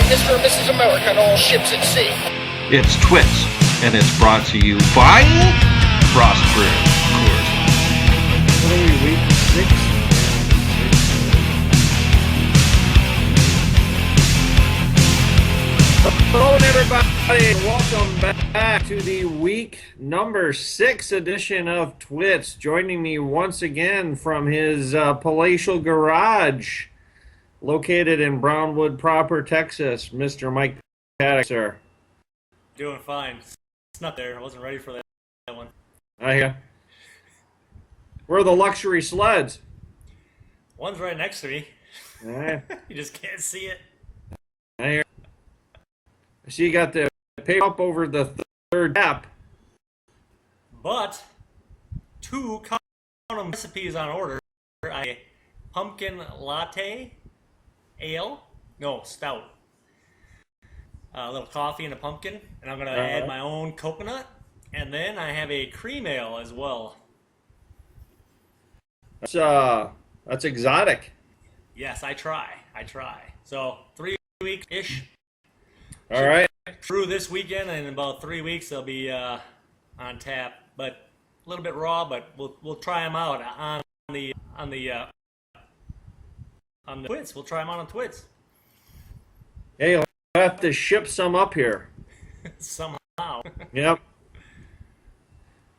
Mr. and Mrs. America on all ships at sea. It's TWITS, and it's brought to you by Frostburg, of course. What are we, week 6? Hello everybody, welcome back to the week number 6 edition of TWITS. Joining me once again from his palatial garage located in Brownwood proper, Texas, Mr. Mike Paddock, sir. Doing fine. Snuck there. I wasn't ready for that one. I hear. Where are the luxury sleds? One's right next to me. Yeah, You just can't see it. I hear. I see you got the paper up over the third tap. But 2 common recipes on order. A pumpkin latte ale. No, stout. A little coffee and a pumpkin. And I'm going to add my own coconut. And then I have a cream ale as well. That's exotic. Yes, I try. So 3 weeks-ish. All right. Through this weekend, and in about 3 weeks they'll be on tap. But a little bit raw, but we'll try them out on the TWITS. We'll try them out on TWITS. Hey, you'll have to ship some up here. Somehow. Yep.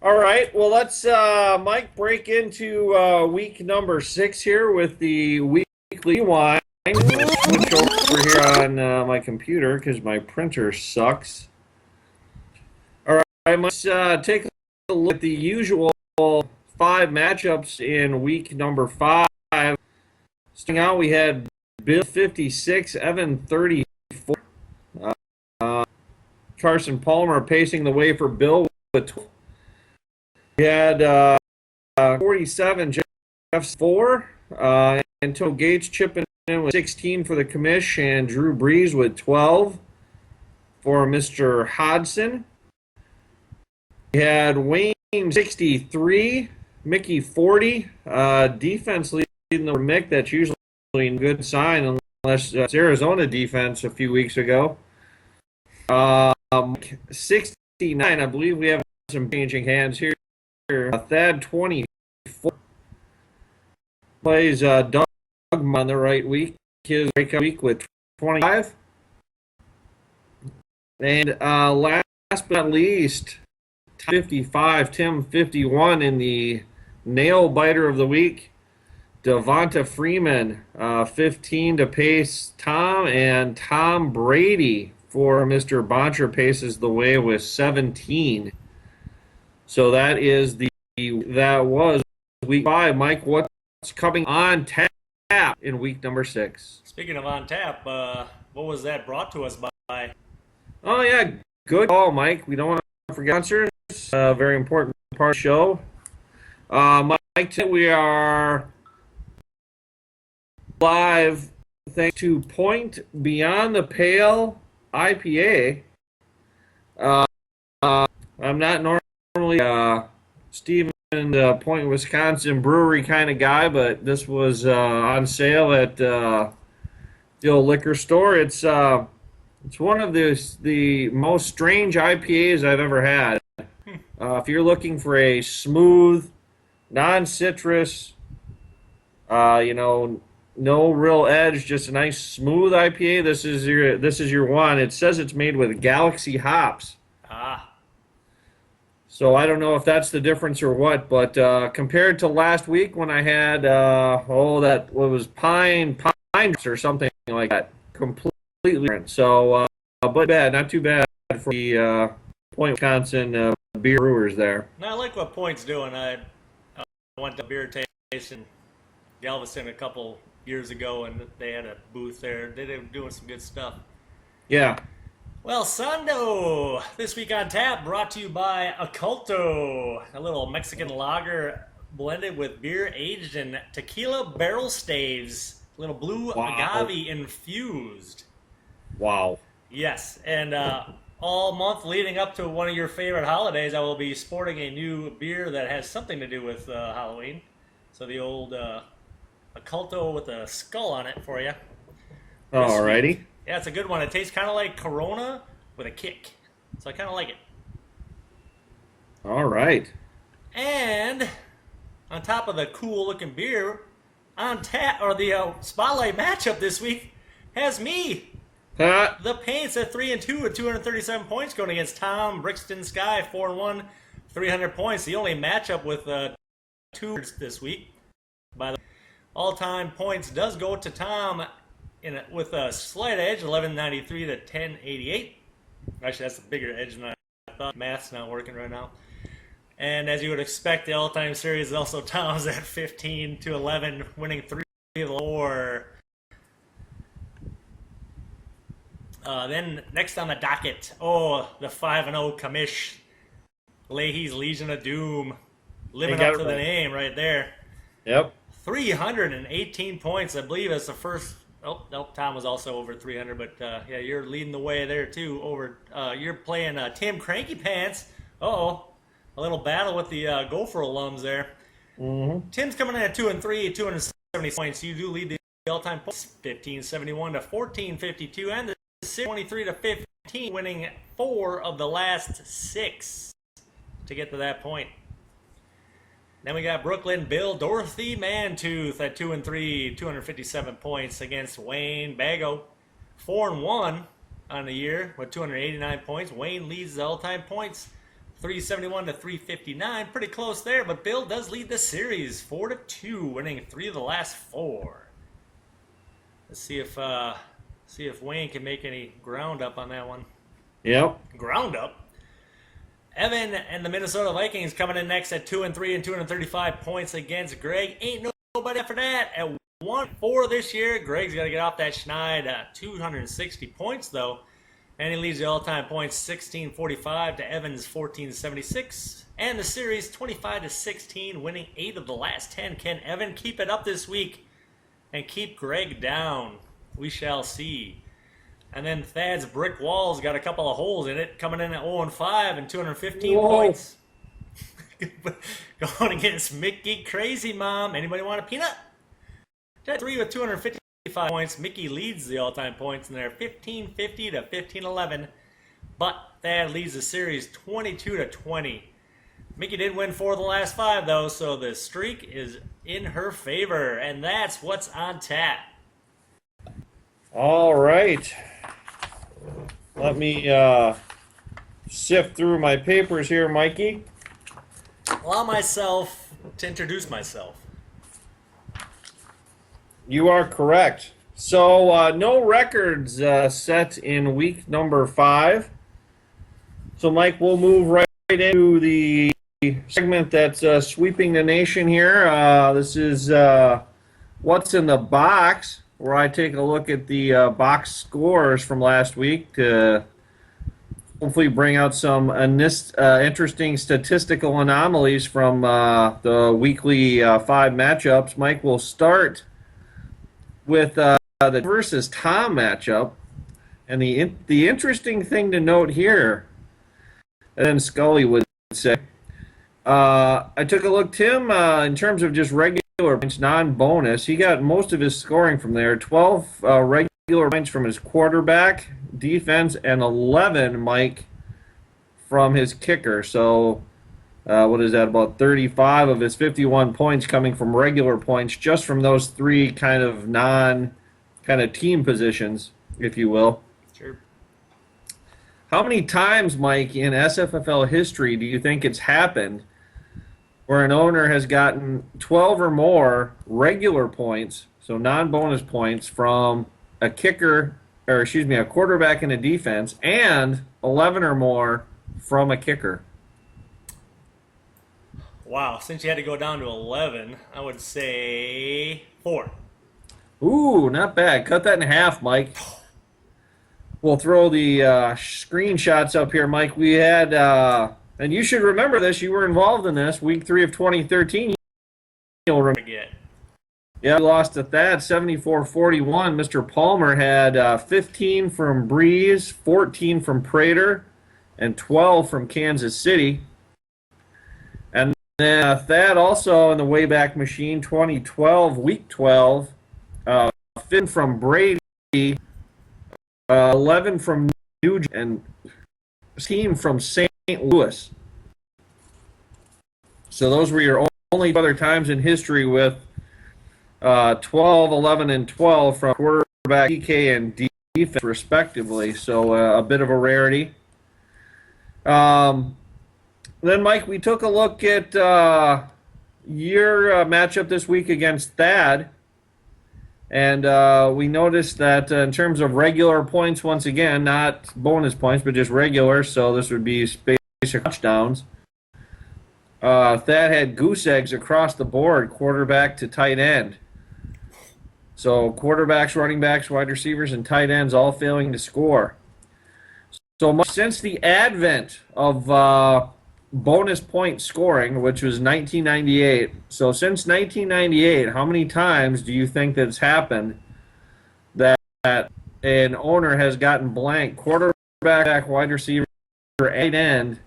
All right. Well, let's, Mike, break into week number 6 here with the weekly wine. Switch over here on my computer because my printer sucks. All right. Let's take a look at the usual 5 matchups in week number 5. Starting out, we had Bill 56, Evan 34. Carson Palmer pacing the way for Bill with 12. We had 47, Jeff 4, Antonio Gates chipping in with 16 for the commish, and Drew Brees with 12 for Mr. Hodson. We had Wayne 63, Mickey 40, defense leading the Mick. That's usually a good sign unless it's Arizona defense a few weeks ago. 69, I believe we have some changing hands here. Thad 24 plays Doug on the right week. His breakout week with 25. And last but not least, 55, Tim 51 in the nail biter of the week. Devonta Freeman 15 to pace Tom, and Tom Brady for Mr. Boncher paces the way with 17. So that was week 5. Mike, what's coming on tap in week number 6? Speaking of on tap, what was that brought to us by? Oh yeah, good call, Mike. We don't want to forget sponsors. Very important part of the show. Mike, we are live thanks to Point Beyond the Pale IPA. I'm not normally Steve and Point, Wisconsin brewery kind of guy, but this was on sale at the old liquor store. It's one of the most strange IPAs I've ever had. If you're looking for a smooth, non-citrus, no real edge, just a nice smooth IPA, this is your one. It says it's made with Galaxy hops. So I don't know if that's the difference or what, but compared to last week when I had what was pine or something like that, completely different. So, but not too bad for the Point Wisconsin beer brewers there. No, I like what Point's doing. I went to beer taste in Galveston a couple years ago, and they had a booth there. They were doing some good stuff. Yeah. Well, Sondo, this week on tap, brought to you by Oculto, a little Mexican lager blended with beer aged in tequila barrel staves, a little blue agave infused. Wow. Yes, and all month leading up to one of your favorite holidays, I will be sporting a new beer that has something to do with Halloween. So the old Oculto with a skull on it for you. Alrighty. Yeah, it's a good one. It tastes kind of like Corona with a kick. So I kind of like it. All right. And on top of the cool-looking beer, on tap or the spotlight matchup this week has me. The Paints at 3-2 with 237 points going against Tom Brixton Sky 4-1, 300 points. The only matchup with two this week. By the way, all-time points does go to Tom with a slight edge, 1193 to 1088. Actually, that's a bigger edge than I thought. Math's not working right now. And as you would expect, the all-time series is also Tom's at 15-11, winning 3 of the 4. Then next on the docket, the 5-0 commish, Leahy's Legion of Doom, living up to the name right there. Yep. 318 points, I believe that's the first. Oh, nope, Tom was also over 300, but yeah, you're leading the way there too. You're playing Tim Cranky Pants. A little battle with the Gopher alums there. Mm-hmm. Tim's coming in at 2-3, 270 points. You do lead the all-time points, 1571 to 1452, and the 23 to 15, winning 4 of the last 6 to get to that point. Then we got Brooklyn Bill Dorothy Mantooth at 2-3, 257 points against Wayne Bago, 4-1 on the year with 289 points. Wayne leads the all-time points, 371 to 359, pretty close there. But Bill does lead the series, 4-2, winning 3 of the last 4. Let's see if Wayne can make any ground up on that one. Yep. Ground up. Evan and the Minnesota Vikings coming in next at 2-3 and 235 points against Greg. Ain't nobody after that at 1-4 this year. Greg's got to get off that schneid. 260 points though, and he leads the all-time points 1645 to Evan's 1476, and the series 25-16, winning 8 of the last 10. Can Evan keep it up this week and keep Greg down? We shall see. And then Thad's Brick Walls got a couple of holes in it, coming in at 0-5 and 215 points. Going against Mickey Crazy Mom. Anybody want a peanut? 3 with 255 points. Mickey leads the all-time points in there, 1550 to 1511. But Thad leads the series 22-20. Mickey did win 4 of the last 5, though, so the streak is in her favor. And that's what's on tap. All right. Let me sift through my papers here, Mikey. Allow myself to introduce myself. You are correct. So no records set in week number 5. So Mike, we'll move right into the segment that's sweeping the nation here. This is What's in the Box, where I take a look at the box scores from last week to hopefully bring out some interesting statistical anomalies from the weekly 5 matchups. Mike, will start with the versus Tom matchup. And the interesting thing to note here, and then Scully would say, I took a look, Tim, in terms of just regular points, non-bonus, he got most of his scoring from there. 12 regular points from his quarterback, defense, and 11, Mike, from his kicker. So what is that, about 35 of his 51 points coming from regular points, just from those 3 kind of team positions, if you will. Sure. How many times, Mike, in SFFL history do you think it's happened where an owner has gotten 12 or more regular points, so non-bonus points, from a quarterback and a defense, and 11 or more from a kicker? Wow, since you had to go down to 11, I would say 4. Ooh, not bad. Cut that in half, Mike. We'll throw the screenshots up here, Mike. We had, and you should remember this, you were involved in this, week 3 of 2013. You'll remember. Yeah, we lost to Thad, 74-41. Mr. Palmer had 15 from Breeze, 14 from Prater, and 12 from Kansas City. And then Thad also in the Wayback Machine, 2012, week 12, 15 from Brady, 11 from New Jersey, and a team from St. Louis. So those were your only other times in history with 12, 11, and 12 from quarterback, DK, and defense, respectively. So a bit of a rarity. Then, Mike, we took a look at your matchup this week against Thad. And we noticed that in terms of regular points, once again, not bonus points, but just regular, so this would be basic touchdowns. Thad had goose eggs across the board, quarterback to tight end. So quarterbacks, running backs, wide receivers, and tight ends all failing to score. So since the advent of bonus point scoring, which was 1998. So since 1998, how many times do you think that's happened that an owner has gotten blank quarterback, wide receiver, tight end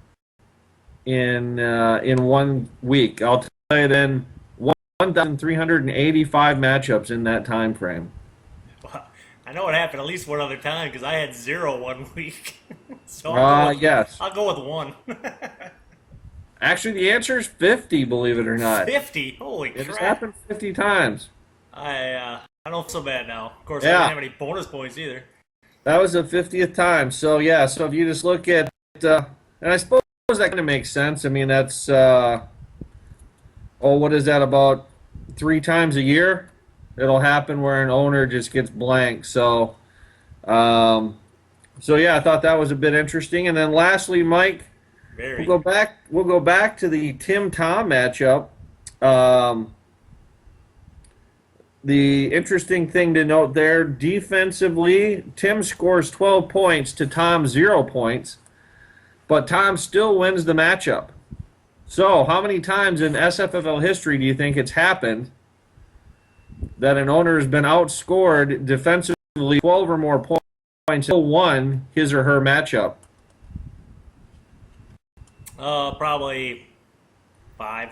in 1 week? I'll tell you then, 1,385 matchups in that time frame. I know it happened at least one other time because I had 0 1 week. So yes. I'll go with 1. Actually, the answer is 50, believe it or not. 50? Holy crap. It's happened 50 times. I don't feel so bad now. Of course, Yeah. I didn't have any bonus points either. That was the 50th time. So, yeah, so if you just look at, and I suppose that kind of makes sense. I mean, that's, what is that, about 3 times a year? It'll happen where an owner just gets blank. So, yeah, I thought that was a bit interesting. And then lastly, Mike, Very. We'll go back to the Tim-Tom matchup. The interesting thing to note there, defensively, Tim scores 12 points to Tom's 0 points, but Tom still wins the matchup. So, how many times in SFFL history do you think it's happened that an owner has been outscored defensively 12 or more points and still won his or her matchup? Probably 5.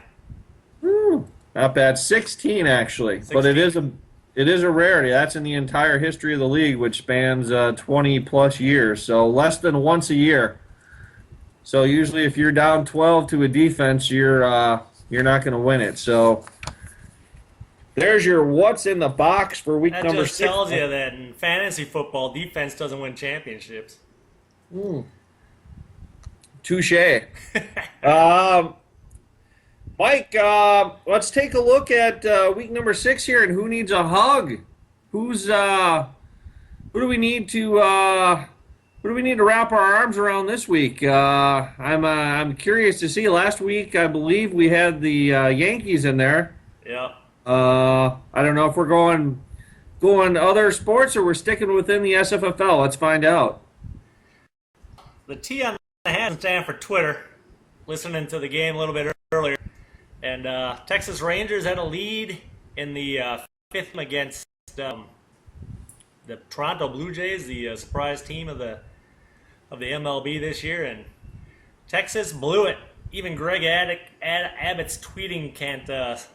Not bad. 16 actually, 16. but it is a rarity. That's in the entire history of the league, which spans 20 plus years. So less than once a year. So usually, if you're down 12 to a defense, you're not going to win it. So there's your what's in the box for week That number just 6. tells you that in fantasy football, defense doesn't win championships. Touche. Mike, let's take a look at week number 6 here, and who needs a hug? Who do we need to wrap our arms around this week? I'm curious to see. Last week, I believe we had the Yankees in there. Yeah. I don't know if we're going other sports or we're sticking within the SFFL. Let's find out. The T on the hand stand for Twitter. Listening to the game a little bit earlier. And Texas Rangers had a lead in the 5th against the Toronto Blue Jays, the surprise team of the MLB this year, and Texas blew it. Even Greg Abbott's tweeting can't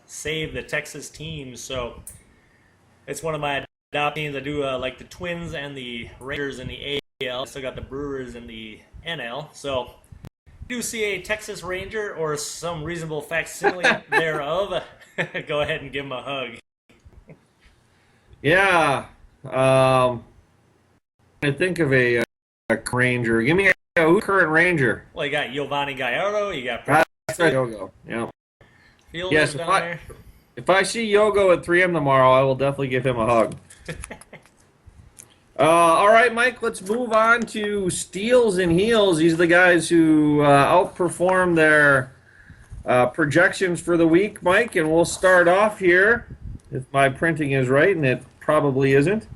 save the Texas team, so it's one of my adopt teams. I do like the Twins and the Rangers in the AL. Still got the Brewers in the NL, so do see a Texas Ranger or some reasonable facsimile thereof, go ahead and give him a hug. Yeah. I think of a Ranger. Give me who's current Ranger? Well, you got Giovanni Gallardo, you got That's right, Yogo. Yeah. Fields Yes, down there. if I see Yogo at 3M tomorrow, I will definitely give him a hug. All right, Mike, let's move on to Steals and Heels. These are the guys who outperform their projections for the week, Mike, and we'll start off here, if my printing is right, and it probably isn't,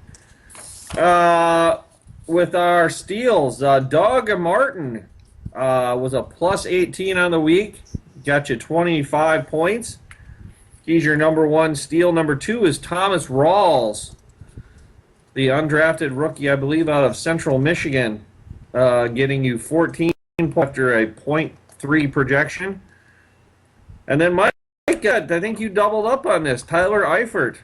with our Steals. Doug Martin was a plus 18 on the week, got you 25 points. He's your number 1 steal. Number 2 is Thomas Rawls, the undrafted rookie, I believe, out of Central Michigan, getting you 14 points after a .3 projection. And then Mike, I think you doubled up on this. Tyler Eifert,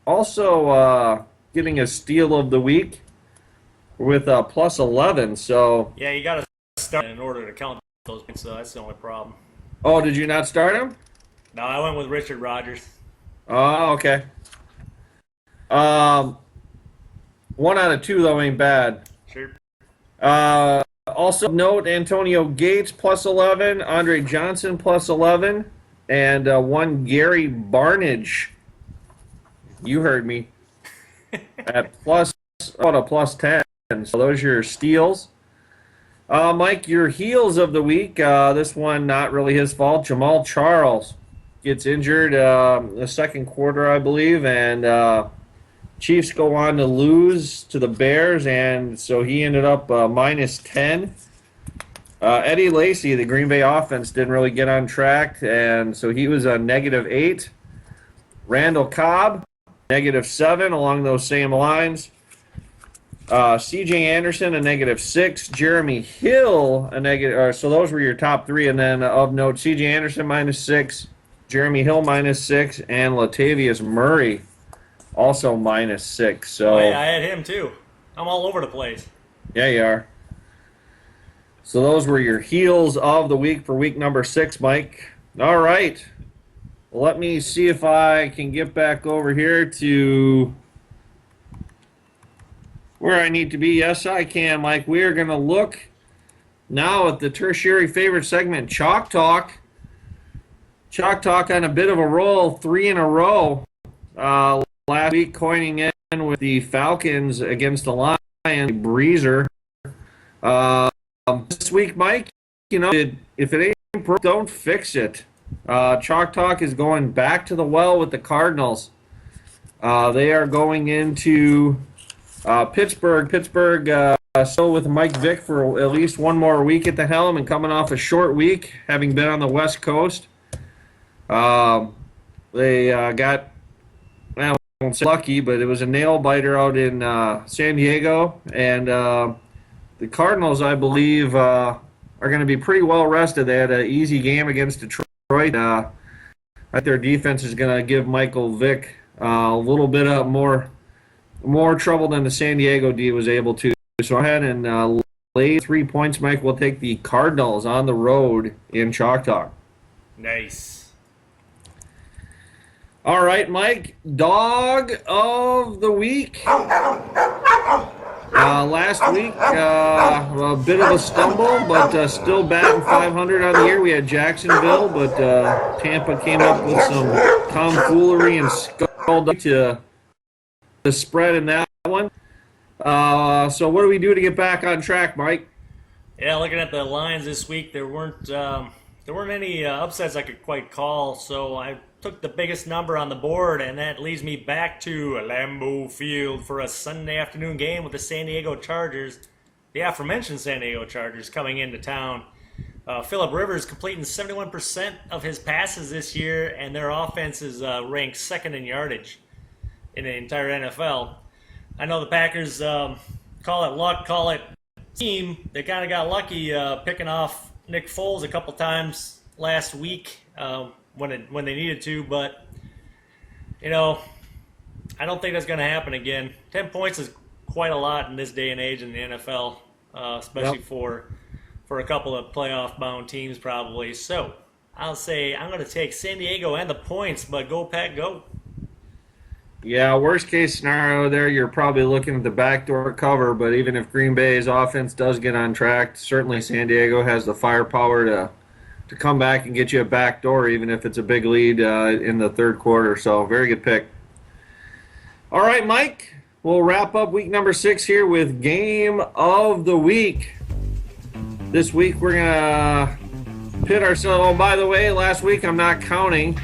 also getting a steal of the week with a plus 11. So, Yeah, you got to start in order to count those points, so that's the only problem. oh, did you not start him? No, I went with Richard Rodgers. Oh, okay. 1 out of 2 though ain't bad. Sure. Also note Antonio Gates plus 11, Andre Johnson plus 11, and one Gary Barnage. You heard me. At plus 10. So those are your steals. Mike, your heels of the week. This one not really his fault. Jamal Charles gets injured the second quarter, I believe, and Chiefs go on to lose to the Bears, and so he ended up minus 10. Eddie Lacy, the Green Bay offense, didn't really get on track, and so he was a negative 8. Randall Cobb, negative 7, along those same lines. C.J. Anderson, a negative 6. Jeremy Hill, a negative. So those were your top 3, and then of note, C.J. Anderson minus 6, Jeremy Hill minus 6, and Latavius Murray also minus 6. So Oh, yeah, I had him too. I'm all over the place. yeah, you are. So those were your heels of the week for week number 6, Mike. All right. Well, let me see if I can get back over here to where I need to be. Yes, I can, Mike. We are going to look now at the tertiary favorite segment, Chalk Talk. Chalk Talk on a bit of a roll, 3 in a row. Last week, coining in with the Falcons against the Lions, breezer. This week, Mike, if it ain't broke, don't fix it. Chalk Talk is going back to the well with the Cardinals. They are going into Pittsburgh. Pittsburgh still with Mike Vick for at least one more week at the helm and coming off a short week, having been on the West Coast. They got, I won't say lucky, but it was a nail biter out in San Diego, and the Cardinals, I believe, are going to be pretty well rested. They had an easy game against Detroit. I think their defense is going to give Michael Vick a little bit of more trouble than the San Diego D was able to. So I had and lay 3 points. Mike will take the Cardinals on the road in Chalk Talk. Nice. All right, Mike, dog of the week. Last week, a bit of a stumble, but still batting 500 on the year. We had Jacksonville, but Tampa came up with some tomfoolery and sculled to the spread in that one. So what do we do to get back on track, Mike? Yeah, looking at the lines this week, there weren't any upsets I could quite call, so I took the biggest number on the board, and that leads me back to Lambeau Field for a Sunday afternoon game with the San Diego Chargers, the aforementioned San Diego Chargers coming into town. Phillip Rivers completing 71% of his passes this year, and their offense is ranked second in yardage in the entire NFL. I know the Packers call it luck, call it team. They kind of got lucky picking off Nick Foles a couple times last week when they needed to, but I don't think that's going to happen again. 10 points is quite a lot in this day and age in the NFL, especially for a couple of playoff-bound teams probably. So I'll say I'm going to take San Diego and the points, but go Pack, go. Yeah, worst case scenario there, you're probably looking at the backdoor cover, but even if Green Bay's offense does get on track, certainly San Diego has the firepower to come back and get you a backdoor, even if it's a big lead in the third quarter. So very good pick. All right, Mike, we'll wrap up week number 6 here with Game of the Week. This week we're going to pit ourselves. Oh, by the way, last week I'm not counting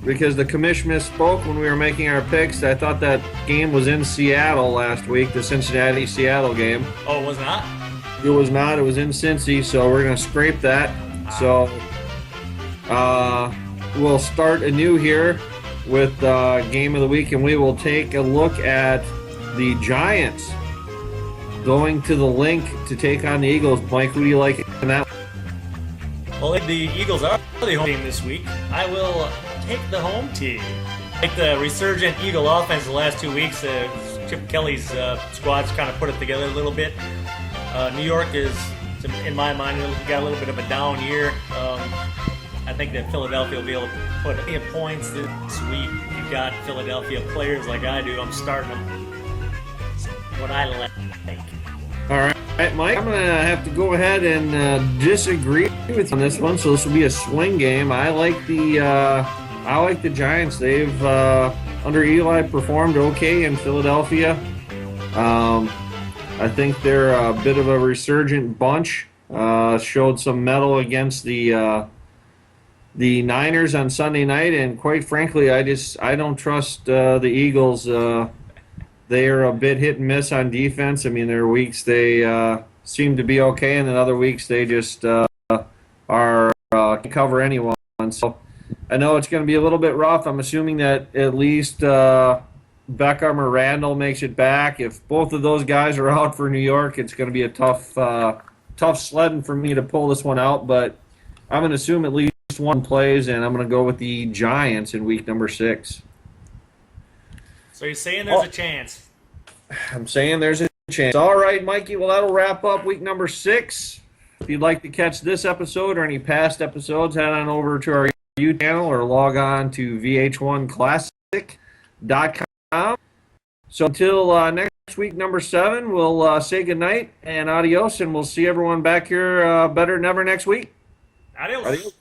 because the commish misspoke when we were making our picks. I thought that game was in Seattle last week, the Cincinnati-Seattle game. Oh, it was not? It was not. It was in Cincy, so we're going to scrape that. So we'll start anew here with Game of the Week, and we will take a look at the Giants going to the Link to take on the Eagles. Mike, who do you like in that? Well, if the Eagles are the home team this week, I will take the home team. like the resurgent Eagle offense the last 2 weeks. Chip Kelly's squad's kind of put it together a little bit. New York is, in my mind, got a little bit of a down year. I think that Philadelphia will be able to put in points this week. If you've got Philadelphia players like I do, I'm starting them. What I like. All right, Mike, I'm going to have to go ahead and disagree with you on this one, so this will be a swing game. I like the Giants. They've, under Eli, performed okay in Philadelphia. I think they're a bit of a resurgent bunch. Showed some mettle against the Niners on Sunday night, and quite frankly, I don't trust the Eagles. They are a bit hit and miss on defense. I mean, there are weeks they seem to be okay, and then other weeks they just are can cover anyone. So I know it's going to be a little bit rough. I'm assuming that at least Beckham or Randall makes it back. If both of those guys are out for New York, it's going to be a tough sledding for me to pull this one out. But I'm going to assume at least one plays, and I'm going to go with the Giants in week number 6. So you're saying there's a chance? I'm saying there's a chance. All right, Mikey. Well, that'll wrap up week number 6. If you'd like to catch this episode or any past episodes, head on over to our YouTube channel or log on to vh1classic.com. So until next week, number 7, we'll say goodnight and adios, and we'll see everyone back here better than ever next week. Adios. Adios.